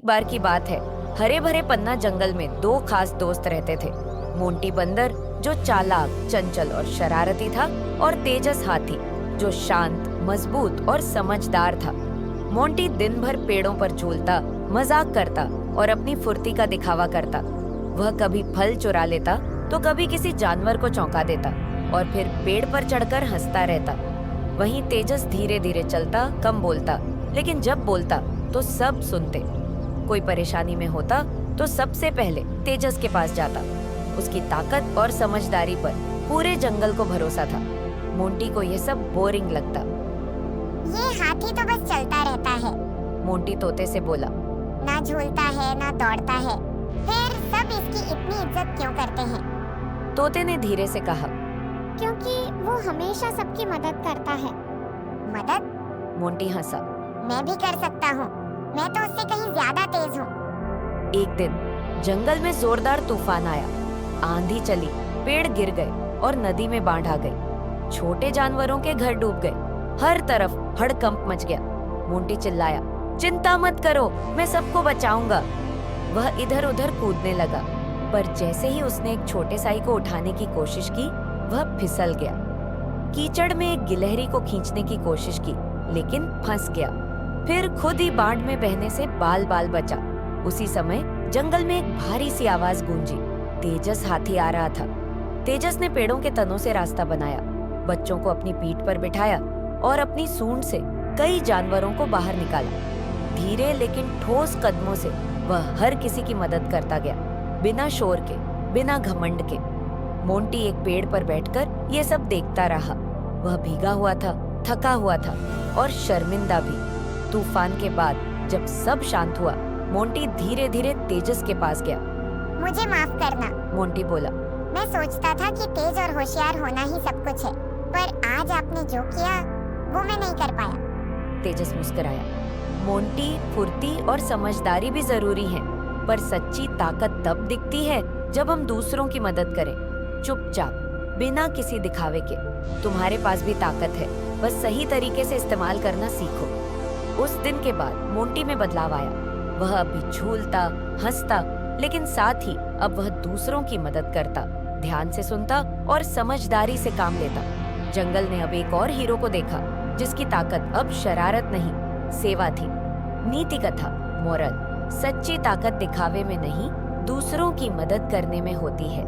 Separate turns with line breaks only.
बार की बात है, हरे भरे पन्ना जंगल में दो खास दोस्त रहते थे। मोंटी बंदर जो चालाक, चंचल और शरारती था, और तेजस हाथी जो शांत, मजबूत और समझदार था। मोंटी दिन भर पेड़ों पर झूलता, मजाक करता और अपनी फुर्ती का दिखावा करता। वह कभी फल चुरा लेता तो कभी किसी जानवर को चौंका देता और फिर पेड़ पर चढ़कर हंसता रहता। वहीं तेजस धीरे धीरे चलता, कम बोलता, लेकिन जब बोलता तो सब सुनते। कोई परेशानी में होता तो सबसे पहले तेजस के पास जाता। उसकी ताकत और समझदारी पर पूरे जंगल को भरोसा था। मोंटी को यह सब बोरिंग लगता।
ये हाथी तो बस चलता रहता है,
मोंटी तोते से बोला।
ना झूलता है ना दौड़ता है, फिर सब इसकी इतनी इज्जत क्यों करते हैं?
तोते ने धीरे से कहा।
क्योंकि वो हमेशा सबकी मदद करता है। मदद?
मोंटी हंसा।
मैं भी कर सकता हूँ, मैं तो उससे कहीं ज्यादा तेज हूँ।
एक दिन जंगल में जोरदार तूफान आया। आंधी चली, पेड़ गिर गए और नदी में बाढ़ आ गई। छोटे जानवरों के घर डूब गए। हर तरफ हड़कंप मच गया। मोंटी चिल्लाया, चिंता मत करो, मैं सबको बचाऊंगा। वह इधर उधर कूदने लगा, पर जैसे ही उसने एक छोटे साई को उठाने की कोशिश की, वह फिसल गया। कीचड़ में एक गिलहरी को खींचने की कोशिश की, लेकिन फंस गया। फिर खुद ही बाढ़ में बहने से बाल बाल बचा। उसी समय जंगल में एक भारी सी आवाज गूंजी। तेजस हाथी आ रहा था। तेजस ने पेड़ों के तनों से रास्ता बनाया, बच्चों को अपनी पीठ पर बिठाया और अपनी सूंड से कई जानवरों को बाहर निकाला। धीरे लेकिन ठोस कदमों से वह हर किसी की मदद करता गया, बिना शोर के, बिना घमंड के। मोंटी एक पेड़ पर बैठकर ये सब देखता रहा। वह भीगा हुआ था, थका हुआ था और शर्मिंदा भी। तूफान के बाद जब सब शांत हुआ, मोंटी धीरे धीरे तेजस के पास गया।
मुझे माफ करना,
मोंटी बोला।
मैं सोचता था कि तेज और होशियार होना ही सब कुछ है, पर आज आपने जो किया वो मैं नहीं कर पाया।
तेजस मुस्कुराया। मोंटी, फुर्ती और समझदारी भी जरूरी है, पर सच्ची ताकत तब दिखती है जब हम दूसरों की मदद करें, चुपचाप, बिना किसी दिखावे के। तुम्हारे पास भी ताकत है, बस सही तरीके से इस्तेमाल करना सीखो। उस दिन के बाद मोंटी में बदलाव आया। वह अभी झूलता, हंसता, लेकिन साथ ही अब वह दूसरों की मदद करता, ध्यान से सुनता और समझदारी से काम लेता। जंगल ने अब एक और हीरो को देखा, जिसकी ताकत अब शरारत नहीं, सेवा थी। नीति कथा, मोरल: सच्ची ताकत दिखावे में नहीं, दूसरों की मदद करने में होती है।